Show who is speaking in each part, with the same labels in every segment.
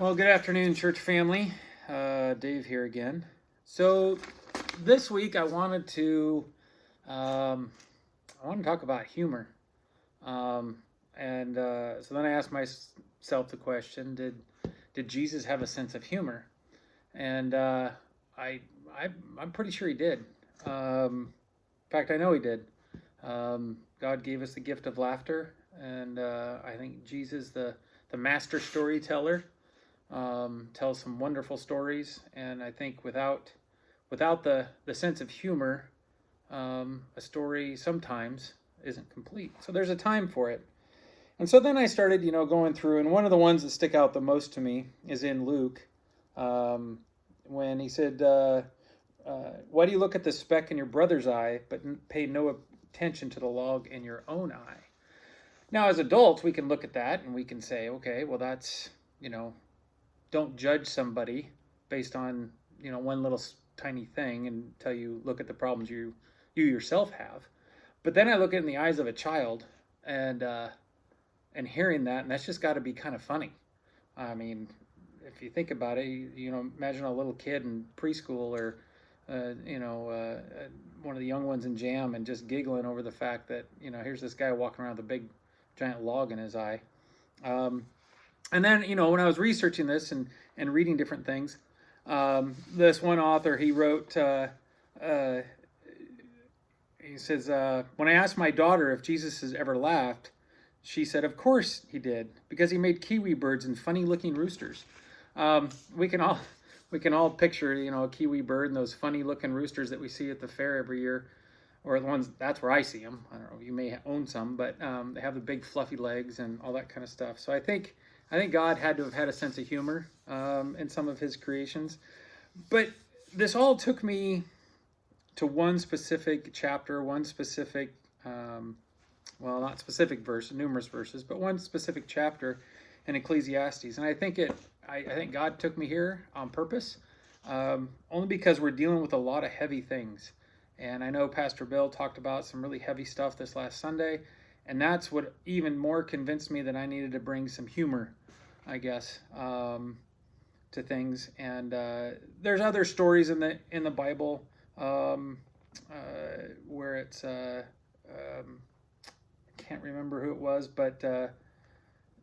Speaker 1: Well, good afternoon, church family. Dave here again. So this week I wanted to talk about humor, so then I asked myself the question: Did Jesus have a sense of humor? And I'm pretty sure he did. In fact, I know he did. God gave us the gift of laughter, and I think Jesus, the master storyteller, tells some wonderful stories, and I think without the sense of humor, a story sometimes isn't complete. So there's a time for it. And so then I started, going through, and one of the ones that stick out the most to me is in Luke, when he said, "Why do you look at the speck in your brother's eye, but pay no attention to the log in your own eye?" Now, as adults, we can look at that and we can say, okay, well, that's, don't judge somebody based on one little tiny thing until you look at the problems you yourself have. But then I look at it in the eyes of a child, and hearing that, and that's just got to be kind of funny. I mean, if you think about it, imagine a little kid in preschool or one of the young ones in jam and just giggling over the fact that here's this guy walking around with a big giant log in his eye. And then, when I was researching this and reading different things, this one author, he wrote, he says, when I asked my daughter if Jesus has ever laughed, she said, of course he did, because he made kiwi birds and funny looking roosters. We can all picture, a kiwi bird and those funny looking roosters that we see at the fair every year, or the ones, that's where I see them. I don't know, you may own some, but they have the big fluffy legs and all that kind of stuff. So I think God had to have had a sense of humor in some of his creations. But this all took me to one specific chapter, one specific, not specific verse, numerous verses, but one specific chapter in Ecclesiastes. And I think God took me here on purpose, only because we're dealing with a lot of heavy things. And I know Pastor Bill talked about some really heavy stuff this last Sunday, and that's what even more convinced me that I needed to bring some humor, I guess, to things. And there's other stories in the Bible where it's I can't remember who it was, but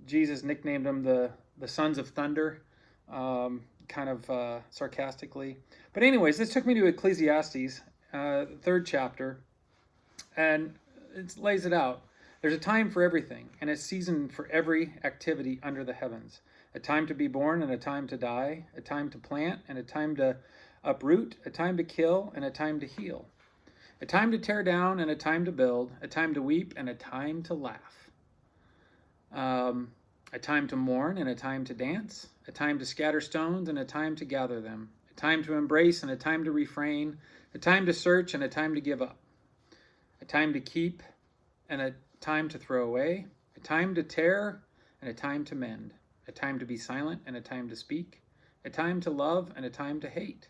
Speaker 1: Jesus nicknamed them the sons of thunder, kind of sarcastically. But anyways, this took me to Ecclesiastes, third chapter, and it lays it out. There's a time for everything, and a season for every activity under the heavens. A time to be born and a time to die, a time to plant and a time to uproot, a time to kill and a time to heal, a time to tear down and a time to build, a time to weep and a time to laugh, a time to mourn and a time to dance, a time to scatter stones and a time to gather them, a time to embrace and a time to refrain, a time to search and a time to give up, a time to keep and a time to throw away, a time to tear and a time to mend, a time to be silent and a time to speak, a time to love and a time to hate,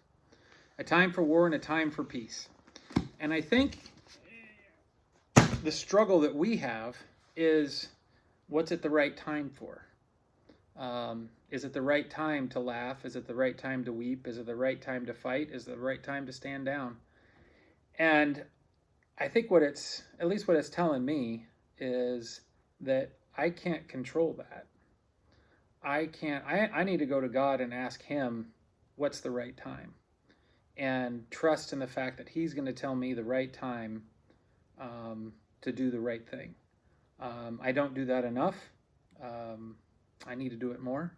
Speaker 1: a time for war and a time for peace. And I think the struggle that we have is, what's it the right time for? Is it the right time to laugh? Is it the right time to weep? Is it the right time to fight? Is it the right time to stand down? And I think what it's telling me is that I can't control that. I need to go to God and ask him what's the right time, and trust in the fact that he's going to tell me the right time to do the right thing. I don't do that enough. I need to do it more.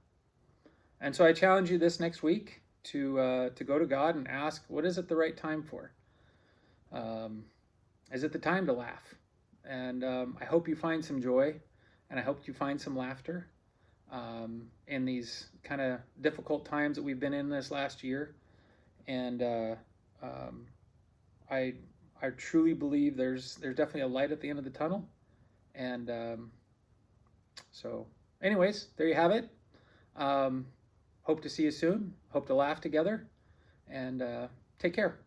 Speaker 1: And so I challenge you this next week to go to God and ask, what is it the right time for? Is it the time to laugh? And I hope you find some joy, and I hope you find some laughter in these kind of difficult times that we've been in this last year. And I truly believe there's definitely a light at the end of the tunnel. And so anyways, there you have it. Hope to see you soon. Hope to laugh together, and take care.